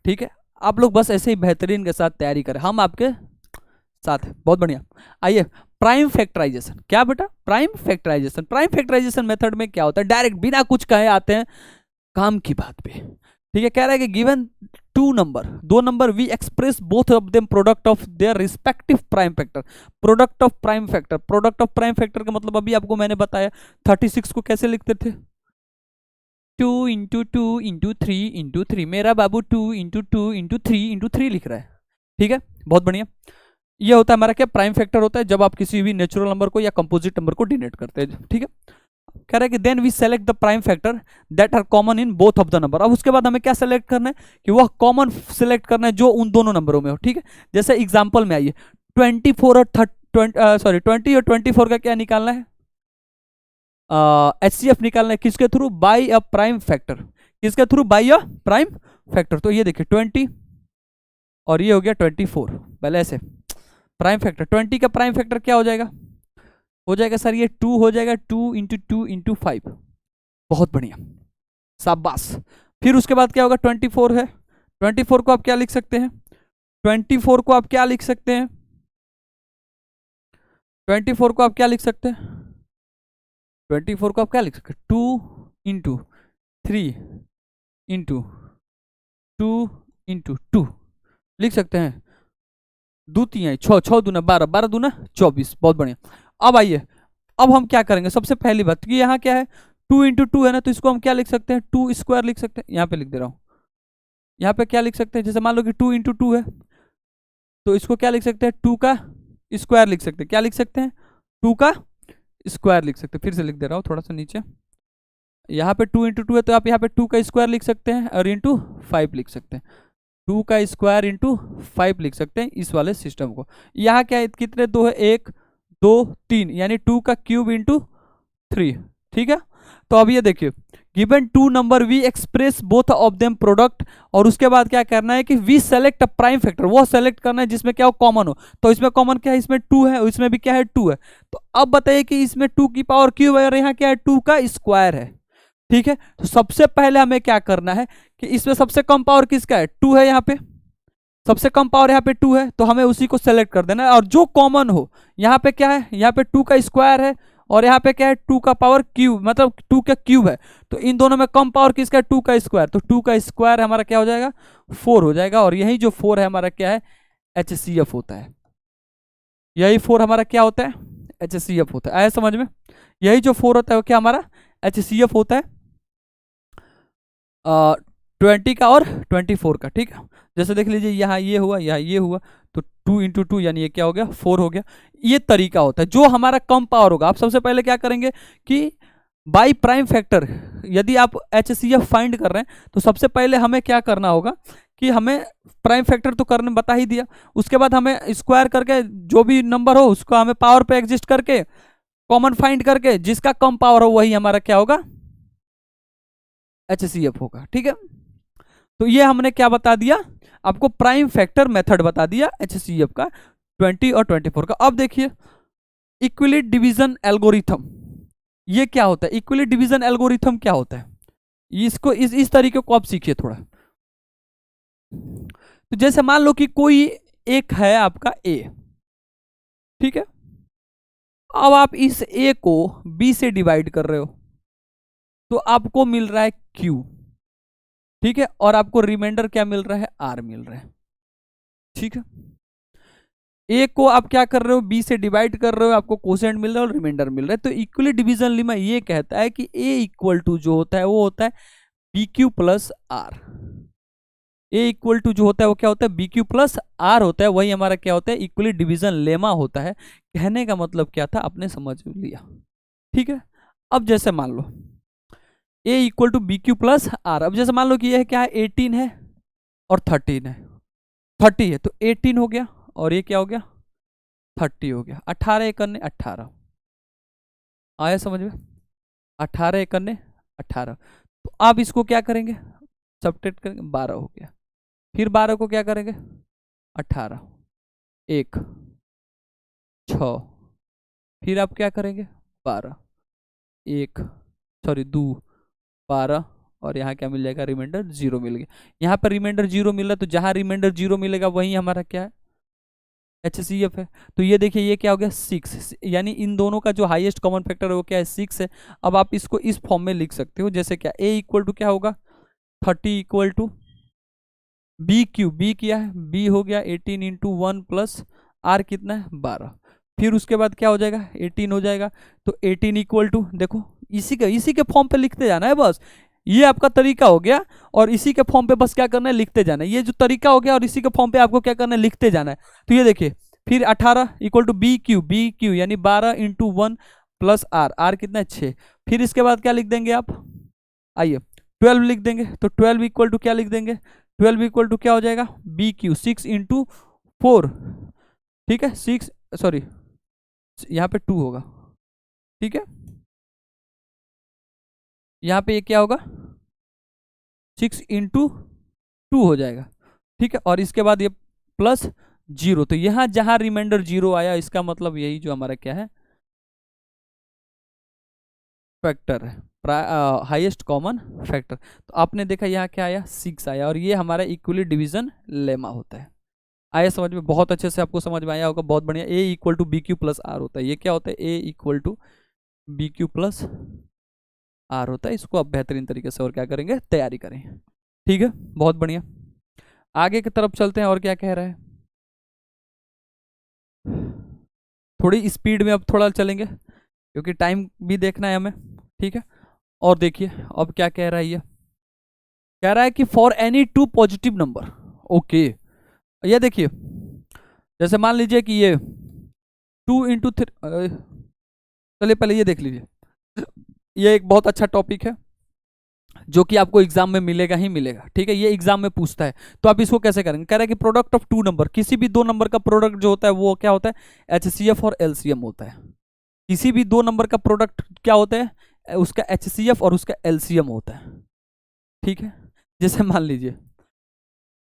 ठीक है। आप लोग बस ऐसे ही बेहतरीन के साथ तैयारी करें, हम आपके साथ है। बहुत बढ़िया। आइए, प्राइम फैक्टराइजेशन, क्या बेटा, prime factorization. Prime factorization method में क्या होता है, डायरेक्ट बिना कुछ कहे आते हैं काम की बात पे। ठीक है। कह रहा है कि गिवन टू नंबर, दो नंबर, we express both of them product of their respective prime factor. Product of prime factor, product of prime factor का मतलब अभी आपको मैंने बताया, 36 को कैसे लिखते थे, 2 × 2 × 3 × 3। मेरा बाबू 2 × 2 × 3 × 3 लिख रहा है। ठीक है। बहुत बढ़िया। ये होता है हमारा क्या, प्राइम फैक्टर होता है जब आप किसी भी नेचुरल नंबर को या कंपोजिट नंबर को डिनोट करते हैं। ठीक है। कह रहा है कि then we select the prime factor that are common in both of the number. अब उसके बाद हमें क्या सेलेक्ट करना है, कि वह कॉमन सेलेक्ट करना है जो उन दोनों नंबरों में हो। ठीक है। जैसे एग्जांपल में आइए, 24 और 20 और 24 का क्या निकालना है, एचसीएफ निकालना है। किसके थ्रू, बाई अ प्राइम फैक्टर। किसके थ्रू, बाई अ प्राइम फैक्टर। तो ये देखिए 20 और ये हो गया 24, पहले ऐसे प्राइम फैक्टर। 20 का प्राइम फैक्टर क्या हो जाएगा, हो जाएगा सर ये 2 हो जाएगा, 2 × 2 × 5। बहुत बढ़िया, शाबाश। फिर उसके बाद क्या होगा, 24 है, 24 को आप क्या लिख सकते हैं, 24 को आप क्या लिख सकते हैं, 24 को आप क्या लिख सकते हैं, 24 को आप क्या लिख सकते हैं, 2 × 3 × 2 × 2 लिख सकते हैं। दो तीन 6, 6 दूना 12, 12 दूना 24। बहुत बढ़िया। अब आइए, अब हम क्या करेंगे, सबसे पहली बात कि यहाँ क्या है, 2 × 2 है ना, तो इसको हम क्या लिख सकते हैं, 2 स्क्वायर लिख सकते हैं। यहाँ पे लिख दे रहा हूँ, यहाँ पे क्या लिख सकते हैं, जैसे मान लो कि 2 × 2 है, तो इसको क्या लिख सकते हैं, 2 का स्क्वायर लिख सकते हैं। क्या लिख सकते हैं, 2 का स्क्वायर लिख सकते हैं। फिर से लिख दे रहा हूँ थोड़ा सा नीचे, यहाँ पे 2 × 2 है, तो आप यहाँ पे 2 का स्क्वायर लिख सकते हैं और इंटू 5 लिख सकते हैं। 2 का स्क्वायर इंटू 5 लिख सकते हैं इस वाले सिस्टम को। यहाँ क्या है, कितने दो है, 1 2 3, यानी 2 का क्यूब इंटू 3। ठीक है। तो अब ये देखिए, given two number we express both of them product, और उसके बाद क्या करना है कि we select a prime factor, वो सेलेक्ट करना है जिसमें क्या हो, कॉमन हो। तो इसमें कॉमन क्या है, इसमें 2 है, इसमें भी क्या है, 2 है। तो अब बताइए कि इसमें 2 की पावर क्यूब है और यहाँ क्या है, 2 का स्क्वायर है। ठीक है। तो सबसे पहले हमें क्या करना है कि इसमें सबसे कम पावर किसका है, 2 है यहाँ पे, सबसे कम पावर यहाँ पे 2 है तो हमें उसी को सेलेक्ट कर देना है, और जो कॉमन हो यहाँ पे क्या है, यहाँ पे 2 का स्क्वायर है और यहाँ पे क्या है 2 का पावर क्यूब, मतलब 2 का क्यूब है, तो इन दोनों में कम पावर किसका है, 2 का स्क्वायर, तो 2 का स्क्वायर हमारा क्या हो जाएगा 4 हो जाएगा, और यही जो 4 है हमारा क्या है HCF होता है, यही 4 हमारा क्या होता है HCF होता है। आया समझ में, यही जो 4 होता है वो क्या हमारा HCF होता है 20 का और 24 का, ठीक है। जैसे देख लीजिए यहाँ ये हुआ, यहाँ ये हुआ, तो 2 इंटू 2 यानी ये क्या हो गया 4 हो गया। ये तरीका होता है जो हमारा कम पावर होगा। आप सबसे पहले क्या करेंगे कि बाई प्राइम फैक्टर, यदि आप HCF फाइंड कर रहे हैं तो सबसे पहले हमें क्या करना होगा कि हमें प्राइम फैक्टर तो करने बता ही दिया, उसके बाद हमें स्क्वायर करके जो भी नंबर हो उसको हमें पावर पे एग्जिस्ट करके कॉमन फाइंड करके जिसका कम पावर हो वही हमारा क्या होगा HCF होगा, ठीक है। तो ये हमने क्या बता दिया आपको, प्राइम फैक्टर मेथड बता दिया HCF का 20 और 24 का। अब देखिए इक्विली डिवीजन एल्गोरिथम, ये क्या होता है, इक्विली डिवीजन एल्गोरिथम क्या होता है, इसको इस तरीके को आप सीखिए थोड़ा। तो जैसे मान लो कि कोई एक है आपका A, ठीक है, अब आप इस A को B से डिवाइड कर रहे हो तो आपको मिल रहा है Q, ठीक है, और आपको रिमाइंडर क्या मिल रहा है R मिल रहा है, ठीक है। A को आप क्या कर रहे हो B से डिवाइड कर रहे हो, आपको कोसेंट मिल रहा है और रिमाइंडर मिल रहा है। तो इक्वली डिवीजन लेमा ये कहता है कि A इक्वल टू जो होता है वो होता है BQ plus R। A equal to जो होता है वो क्या होता है BQ प्लस R होता है, वही हमारा क्या होता है इक्वली डिवीजन लेमा होता है। कहने का मतलब क्या था आपने समझ लिया, ठीक है। अब जैसे मान लो A equal to BQ plus R, अब जैसे मान लो कि यह क्या है 18 है और 13 है, 30 है तो 18 हो गया और ये क्या हो गया 30 हो गया, 18 एक अन्य 18, आया समझ में, 18 एक अन्य 18। तो आप इसको क्या करेंगे सब्ट्रैक्ट करेंगे, 12 हो गया, फिर 12 को क्या करेंगे 18, 1 6, फिर आप क्या करेंगे 12 1 सॉरी 2 12, और यहाँ क्या मिल जाएगा रिमाइंडर 0 मिल गया। यहाँ पर रिमाइंडर 0 मिल रहा है तो जहाँ रिमाइंडर 0 मिलेगा वहीं हमारा क्या है HCF है। तो ये देखिए ये क्या हो गया 6, यानी इन दोनों का जो हाईएस्ट कॉमन फैक्टर है वो क्या है 6 है। अब आप इसको इस फॉर्म में लिख सकते हो जैसे क्या A इक्वल टू क्या होगा 30 इक्वल टू BQ, B क्या है B हो गया 18 इंटू 1 प्लस R कितना है 12, फिर उसके बाद क्या हो जाएगा 18 हो जाएगा। तो 18 इक्वल टू देखो इसी के फॉर्म पे लिखते जाना है बस, ये आपका तरीका हो गया और इसी के फॉर्म पे बस क्या करना है लिखते जाना है, ये जो तरीका हो गया और इसी के फॉर्म पे आपको क्या करना है लिखते जाना है। तो ये देखिए फिर 18 इक्वल टू BQ यानी 12 इंटू 1 प्लस R कितना है 6, फिर इसके बाद क्या लिख देंगे आप, आइए 12 लिख देंगे। तो 12 इक्वल टू क्या लिख देंगे 12 इक्वल टू क्या हो जाएगा BQ 6 इंटू 4, ठीक है 6 सॉरी यहाँ पे 2 होगा, ठीक है, यहाँ पे ये क्या होगा 6 इंटू 2 हो जाएगा, ठीक है, और इसके बाद ये प्लस 0, तो यहाँ जहां रिमाइंडर 0 आया इसका मतलब यही जो हमारा क्या है फैक्टर है, हाईएस्ट कॉमन फैक्टर। तो आपने देखा यहाँ क्या आया 6 आया, और ये हमारा इक्वली डिवीजन लेमा होता है। आया समझ में, बहुत अच्छे से आपको समझ में आया होगा, बहुत बढ़िया। A equal to BQ plus R होता है, ये क्या होता है A equal to BQ plus R होता है। इसको आप बेहतरीन तरीके से और क्या करेंगे तैयारी करें, ठीक है, बहुत बढ़िया। आगे की तरफ चलते हैं और क्या कह रहा है, थोड़ी स्पीड में अब थोड़ा चलेंगे क्योंकि टाइम भी देखना है हमें, ठीक है। और देखिए अब क्या कह रहा है, ये कह रहा है कि for any 2 positive number, okay, ये देखिए जैसे मान लीजिए कि ये 2 इंटू 3, चलिए पहले ये देख लीजिए, ये एक बहुत अच्छा टॉपिक है जो कि आपको एग्जाम में मिलेगा ही मिलेगा, ठीक है, ये एग्जाम में पूछता है। तो आप इसको कैसे करेंगे, कह रहा है कि प्रोडक्ट ऑफ 2 नंबर, किसी भी 2 नंबर का प्रोडक्ट जो होता है वो क्या होता है HCF और LCM होता है। किसी भी 2 नंबर का प्रोडक्ट क्या होता है उसका HCF और उसका LCM होता है, ठीक है। जैसे मान लीजिए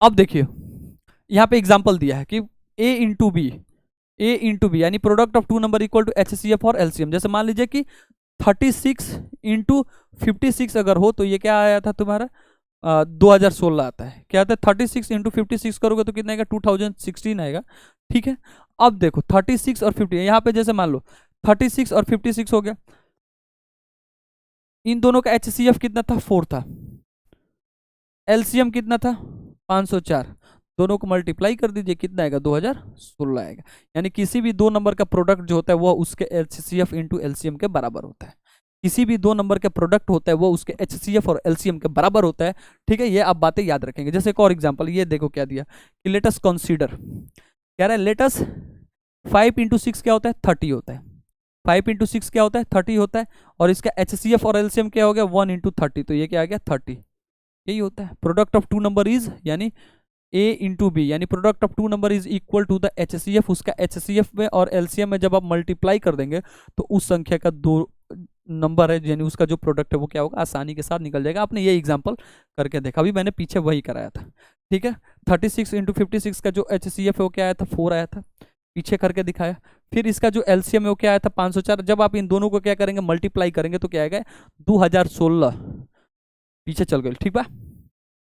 अब देखिए यहाँ पे एग्जाम्पल दिया है कि A इंटू बी यानी product of 2 number equal to HCF और LCM। जैसे मान लीजिए कि 36 इंटू 56 अगर हो तो ये क्या आया था तुम्हारा 2016 आता है। क्या आता है 36 इंटू 56 करोगे तो कितना आएगा 2016 आएगा। ठीक है, अब देखो 36 और 50, यहाँ पे जैसे मान लो 36 और 56 हो गया, इन दोनों का HCF कितना था 4 था, LCM कितना था 504, दोनों को मल्टीप्लाई कर दीजिए कितना आएगा 2016 आएगा। यानी किसी भी दो नंबर का प्रोडक्ट जो होता है वो उसके HCF इंटू LCM के बराबर होता है। किसी भी दो नंबर के प्रोडक्ट होता है वो उसके HCF और LCM के बराबर होता है। ठीक है, ये आप बातें याद रखेंगे। जैसे एक और एग्जांपल, ये देखो क्या दिया कि लेटस कंसीडर, कह रहा है लेटस 5 इंटू 6 क्या होता है 30 होता है, 5 इंटू 6 क्या होता है 30 होता है, और इसका HCF और LCM क्या हो गया 1 इंटू 30, तो ये क्या आ गया 30, यही होता है। Product of two number is यानी A इंटू बी, यानी product of two number is equal to the HCF, उसका HCF में और LCM में जब आप मल्टीप्लाई कर देंगे तो उस संख्या का दो नंबर है, यानी उसका जो प्रोडक्ट है वो क्या होगा आसानी के साथ निकल जाएगा। आपने ये एग्जांपल करके देखा, अभी मैंने पीछे वही कराया था। ठीक है, 36 इंटू 56 का जो HCF है वो क्या आया था 4 आया था, पीछे करके दिखाया। फिर इसका जो LCM है वो क्या आया था 504, जब आप इन दोनों को क्या करेंगे मल्टीप्लाई करेंगे तो क्या आएगा 2016, पीछे चल गए। ठीक बा,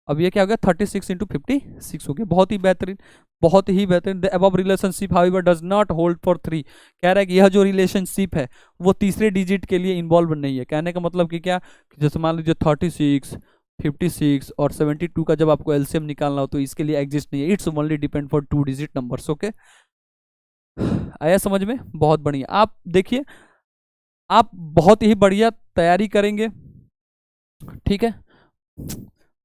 अब ये क्या हो गया 36 इंटू 56 हो गया। बहुत ही बेहतरीन, बहुत ही बेहतरीन। The above relationship however does not hold for 3, कह रहा है कि यह जो रिलेशनशिप है वो तीसरे डिजिट के लिए इन्वॉल्व नहीं है। कहने का मतलब कि क्या, जैसे मान लीजिए 36, 56 और 72 का जब आपको LCM निकालना हो तो इसके लिए एग्जिस्ट नहीं है, it's only depend for 2 digit numbers. Okay, आया समझ में? बहुत बढ़िया। आप देखिए, आप बहुत ही बढ़िया तैयारी करेंगे। ठीक है,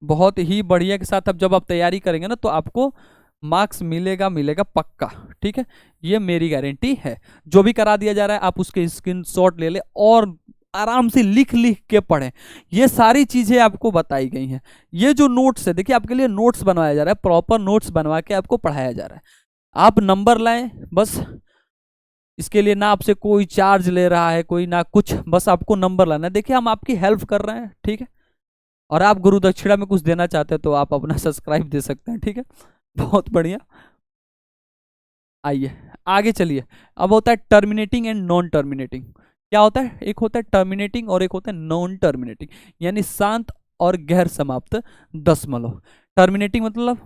बहुत ही बढ़िया के साथ अब जब आप तैयारी करेंगे ना तो आपको मार्क्स मिलेगा, मिलेगा पक्का। ठीक है, ये मेरी गारंटी है। जो भी करा दिया जा रहा है आप उसके स्क्रीनशॉट ले ले और आराम से लिख लिख के पढ़ें। ये सारी चीजें आपको बताई गई हैं। ये जो नोट्स है, देखिए आपके लिए नोट्स बनवाया जा रहा है, प्रॉपर नोट्स बनवा के आपको पढ़ाया जा रहा है। आप नंबर लाएं बस, इसके लिए ना आपसे कोई चार्ज ले रहा है कोई, ना कुछ, बस आपको नंबर लाना है। देखिए हम आपकी हेल्प कर रहे हैं। ठीक है, और आप गुरु दक्षिणा में कुछ देना चाहते हैं तो आप अपना सब्सक्राइब दे सकते हैं। ठीक है, बहुत बढ़िया। आइए आगे चलिए। अब होता है टर्मिनेटिंग एंड नॉन टर्मिनेटिंग। क्या होता है, एक होता है टर्मिनेटिंग और एक होता है नॉन टर्मिनेटिंग, यानी शांत और गैर समाप्त दशमलव। टर्मिनेटिंग मतलब,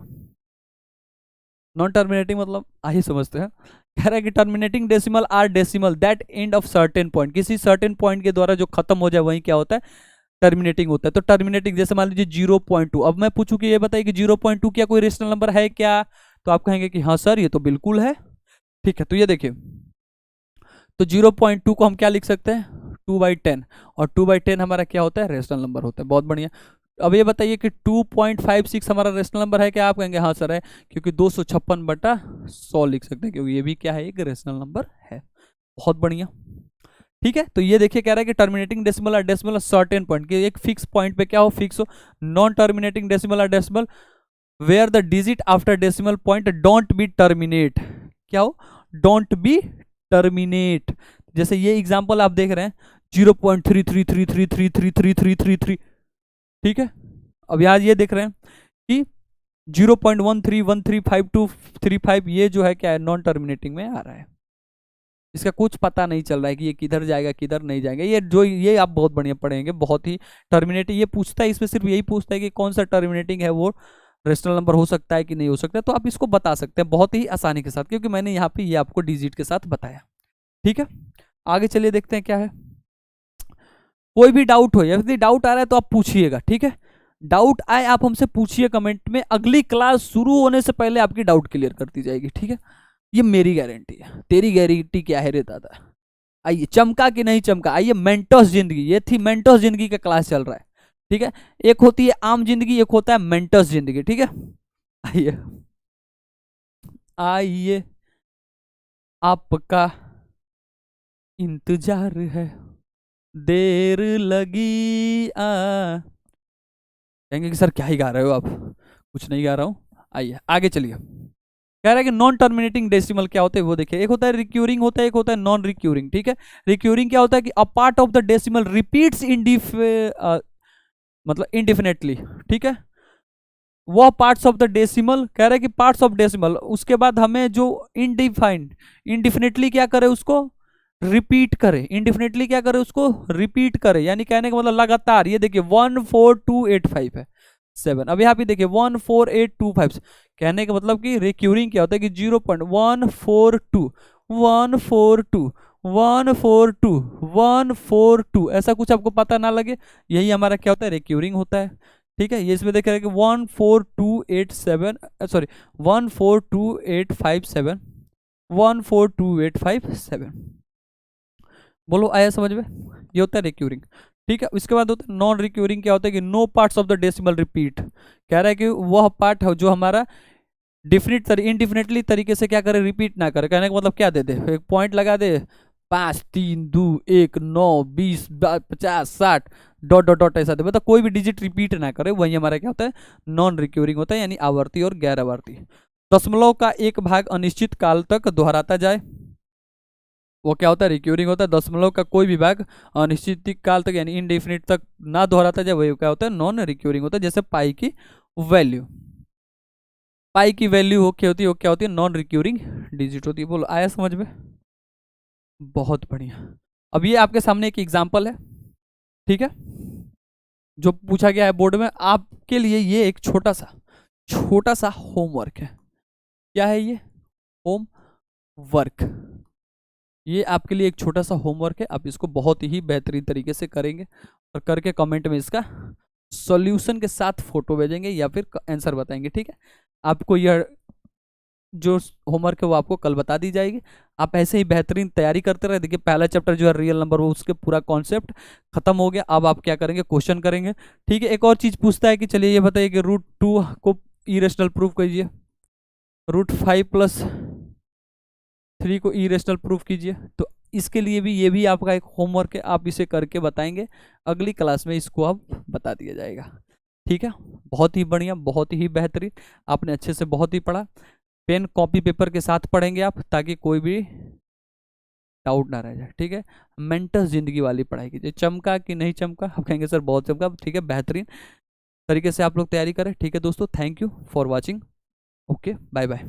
नॉन टर्मिनेटिंग मतलब आइए समझते हैं। कह रहा है कि terminating decimal are decimal that end of certain point, किसी सर्टेन पॉइंट के द्वारा जो खत्म हो जाए वही क्या होता है टर्मिनेटिंग होता है। तो टर्मिनेटिंग जैसे मान लीजिए 0.2, अब मैं पूछूं कि ये बताइए कि 0.2 क्या कोई रेशनल नंबर है क्या, तो आप कहेंगे कि हाँ सर ये तो बिल्कुल है। ठीक है, तो ये देखिए, तो 0.2 को हम क्या लिख सकते हैं 2/10, और 2/10 हमारा क्या होता है रेशनल नंबर होता है। बहुत बढ़िया। अब ये बताइए कि 2.56 हमारा रेशनल नंबर है क्या, आप कहेंगे हाँ सर है, क्योंकि 256/100 लिख सकते हैं, क्योंकि ये भी क्या है एक रेशनल नंबर है। बहुत बढ़िया। ठीक है, तो ये देखिए कह रहा है कि टर्मिनेटिंग डेसिमल और डेसिमल सर्टेन पॉइंट के एक फिक्स पॉइंट पे क्या हो फिक्स हो। नॉन टर्मिनेटिंग डेसिमल और decimal where the digit after decimal point don't be terminate, क्या हो डोंट बी टर्मिनेट। जैसे ये एग्जांपल आप देख रहे हैं 0.3333333333। ठीक है, अब यहाँ ये देख रहे हैं कि 0.13135235 ये जो है क्या है नॉन टर्मिनेटिंग में आ रहा है। इसका कुछ पता नहीं चल रहा है कि ये किधर जाएगा किधर नहीं जाएगा। ये आप बहुत बढ़िया पढ़ेंगे। बहुत ही टर्मिनेटिंग ये पूछता है, इसमें सिर्फ यही पूछता है कि कौन सा टर्मिनेटिंग है वो रेशनल नंबर हो सकता है कि नहीं हो सकता है, तो आप इसको बता सकते हैं बहुत ही आसानी के साथ, क्योंकि मैंने यहाँ पे ये आपको डिजिट के साथ बताया। ठीक है, आगे चलिए देखते हैं क्या है। कोई भी डाउट हो, यदि डाउट आ रहा है तो आप पूछिएगा। ठीक है, डाउट आए आप हमसे पूछिए कमेंट में, अगली क्लास शुरू होने से पहले आपकी डाउट क्लियर कर दी जाएगी। ठीक है, ये मेरी गारंटी है। तेरी गारंटी क्या है रे दादा। आइए, चमका कि नहीं चमका। आइए, मेंटोस जिंदगी, ये थी मेंटोस जिंदगी का क्लास चल रहा है। ठीक है, एक होती है आम जिंदगी, एक होता है मेंटोस जिंदगी। ठीक है, आइए आइए आपका इंतजार है, देर लगी कहेंगे कि सर क्या ही गा रहे हो आप, कुछ नहीं गा रहा हूं। आइए आगे चलिए। कह रहा है कि नॉन टर्मिनेटिंग डेसिमल क्या होते हैं वो देखिए। एक होता है रिक्यूरिंग, होता है एक होता है नॉन रिक्यूरिंग। ठीक है, रिक्यूरिंग क्या होता है कि a part of the decimal repeats मतलब इनडिफिनेटली। ठीक है, वह पार्ट्स ऑफ द डेसिमल, कह रहा है कि पार्ट्स ऑफ डेसिमल, उसके बाद हमें जो इनडिफाइंड इनडिफिनेटली क्या करे उसको रिपीट करे, इनडिफिनेटली क्या करे उसको रिपीट करे, यानी कहने का मतलब लगातार। ये देखिए 14285 है, 7। अब यहाँ पे देखिए 14825, कहने का मतलब कि रिक्यूरिंग क्या होता है कि 0.142 142 142 142, ऐसा कुछ आपको पता ना लगे, यही हमारा क्या होता है, रिक्यूरिंग होता है। ठीक है, ये इसमें देख रहे हैं कि 14287, सॉरी 142,857 142,857। बोलो आया समझ में, ये होता है रिक्यूरिंग। ठीक है, इसके बाद होता है नॉन रिक्यूरिंग। क्या होता है कि no parts of the decimal repeat, कह रहा है कि वह पार्ट है जो हमारा इनडिफिनेटली तरीके से क्या करे, रिपीट ना करे। कहने का मतलब क्या दे दे, एक पॉइंट लगा दे, 5 3 2 1 9 20 50 60 डॉट डॉट डॉट ऐसा दे, मतलब कोई भी डिजिट रिपीट ना करे, वही हमारा क्या होता है, नॉन रिक्यूरिंग होता है, यानी आवर्ती और गैर आवर्ती। दशमलव का एक भाग अनिश्चित काल तक दोहराता जाए, वो क्या होता है, रिक्यूरिंग होता है। दशमलव का कोई भी भाग अनिश्चित काल तक यानी इनडेफिनिट तक ना दोहराता जाए, वही क्या होता है, नॉन रिक्यूरिंग होता है। जैसे पाई की वैल्यू, पाई की वैल्यू हो क्या होती है, वो क्या होती है, नॉन रिक्यूरिंग डिजिट होती है। बोलो आया समझ में, बहुत बढ़िया। अब ये आपके सामने एक एग्जाम्पल है, ठीक है, जो पूछा गया है बोर्ड में आपके लिए। ये एक छोटा सा होमवर्क है। क्या है ये, होम वर्क। ये आपके लिए एक छोटा सा होमवर्क है, आप इसको बहुत ही बेहतरीन तरीके से करेंगे और करके कमेंट में इसका सॉल्यूशन के साथ फोटो भेजेंगे या फिर आंसर बताएंगे। ठीक है, आपको यह जो होमवर्क है वो आपको कल बता दी जाएगी। आप ऐसे ही बेहतरीन तैयारी करते रहे। देखिए पहला चैप्टर जो है रियल नंबर, वो उसके पूरा कॉन्सेप्ट खत्म हो गया। अब आप क्या करेंगे, क्वेश्चन करेंगे। ठीक है, एक और चीज पूछता है कि चलिए ये बताइए कि √2 को इरेशनल प्रूफ कीजिए, √5+3 को इरेशनल प्रूफ कीजिए। तो इसके लिए भी ये भी आपका एक होमवर्क है, आप इसे करके बताएंगे। अगली क्लास में इसको अब बता दिया जाएगा। ठीक है, बहुत ही बढ़िया, बहुत ही बेहतरीन, आपने अच्छे से बहुत ही पढ़ा। पेन कॉपी पेपर के साथ पढ़ेंगे आप, ताकि कोई भी डाउट ना रह जाए। ठीक है, मेंटल जिंदगी वाली पढ़ाई कीजिए। चमका कि नहीं चमका, आप कहेंगे सर बहुत चमका। ठीक है, बेहतरीन तरीके से आप लोग तैयारी करें। ठीक है दोस्तों, thank you for watching. Okay, bye bye.